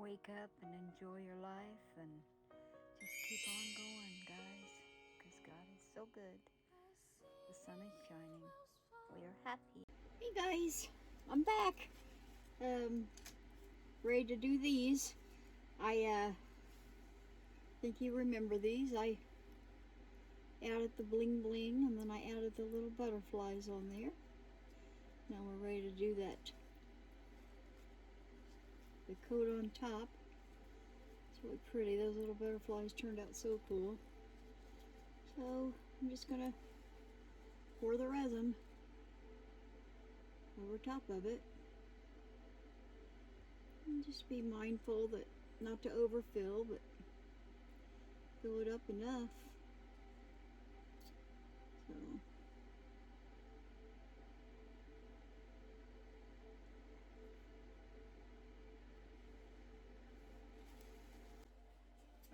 wake up and enjoy your life and just keep on going, guys, because God is so good. The sun is shining. We are happy. Hey guys, I'm back. Ready to do these. I think you remember these. I added the bling bling and then I added the little butterflies on there. Now we're ready to do that. The coat on top. It's really pretty. Those little butterflies turned out so cool. So I'm just gonna pour the resin over top of it. And just be mindful that not to overfill, but fill it up enough. So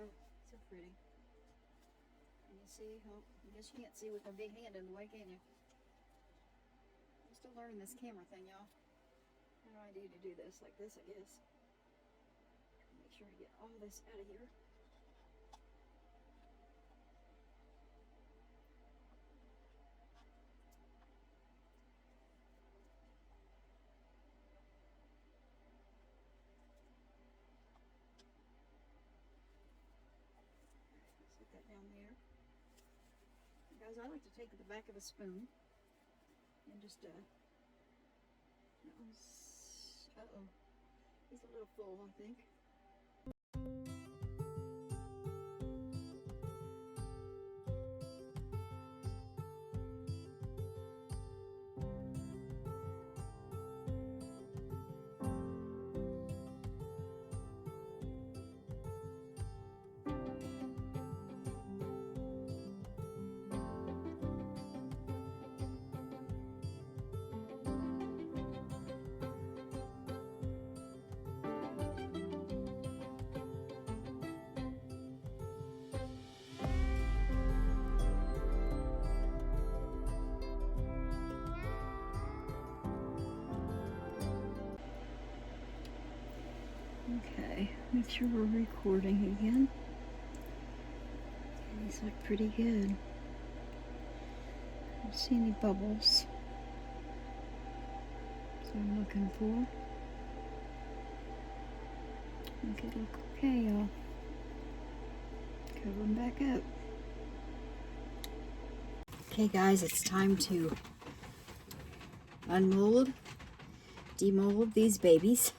oh, so pretty. Can you see? Oh, I guess you can't see with my big hand in the way, can you? I'm still learning this camera thing, y'all. How do I do to do this? Like this, I guess. Make sure I get all this out of here. Set that down there. Guys, I like to take the back of a spoon and just that was, uh-oh, he's a little full, I think. Okay, make sure we're recording again. These look pretty good. I don't see any bubbles. That's what I'm looking for. Make it look okay, y'all. Cover them back up. Okay guys, it's time to unmold, demold these babies.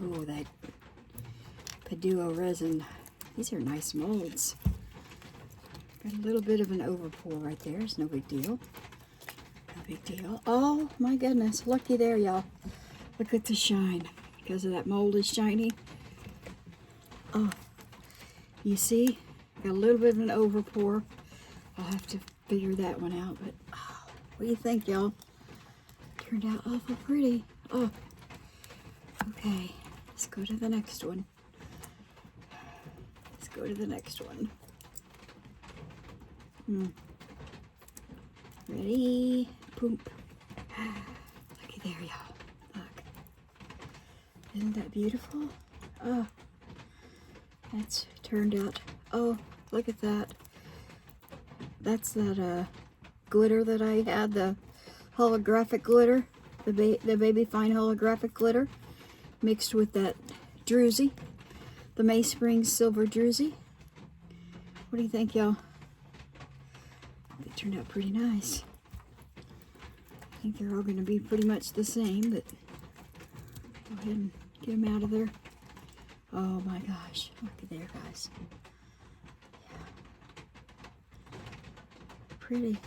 Oh, that Paduo resin. These are nice molds. Got a little bit of an overpour right there. It's no big deal. No big deal. Oh my goodness. Looky there, y'all. Look at the shine. Because of that mold is shiny. Oh, you see? Got a little bit of an overpour. I'll have to figure that one out. But oh, what do you think, y'all? Turned out awful pretty. Oh. Okay, let's go to the next one. Let's go to the next one. Ready? Boom. Looky there, y'all. Look. Isn't that beautiful? Oh, that's turned out. Oh, look at that. That's that glitter that I had, the holographic glitter, the baby fine holographic glitter. Mixed with that druzy, the May Springs silver druzy. What do you think, y'all? They turned out pretty nice. I think they're all going to be pretty much the same, but go ahead and get them out of there. Oh my gosh, look at there, guys. Yeah. Pretty.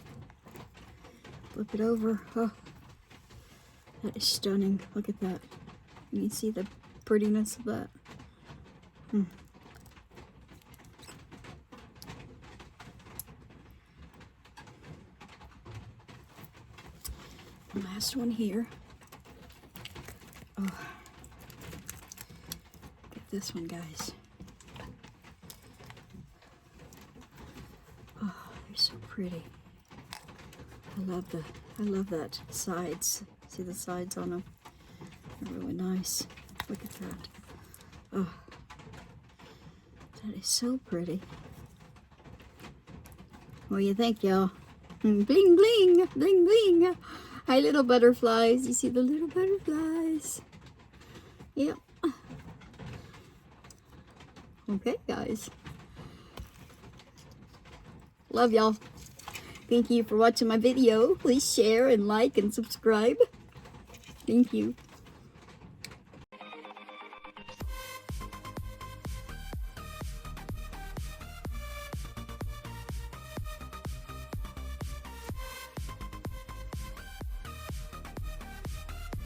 Flip it over. Oh, that is stunning. Look at that. You can see the prettiness of that. Last one here. Oh, get this one, guys. Oh, they're so pretty. I love that sides. See the sides on them? They're really nice. Look at that. Oh, that is so pretty. What do you think, y'all? Bling, bling, bling, bling. Hi, little butterflies. You see the little butterflies? Yep. Okay, guys. Love y'all. Thank you for watching my video. Please share and like and subscribe. Thank you.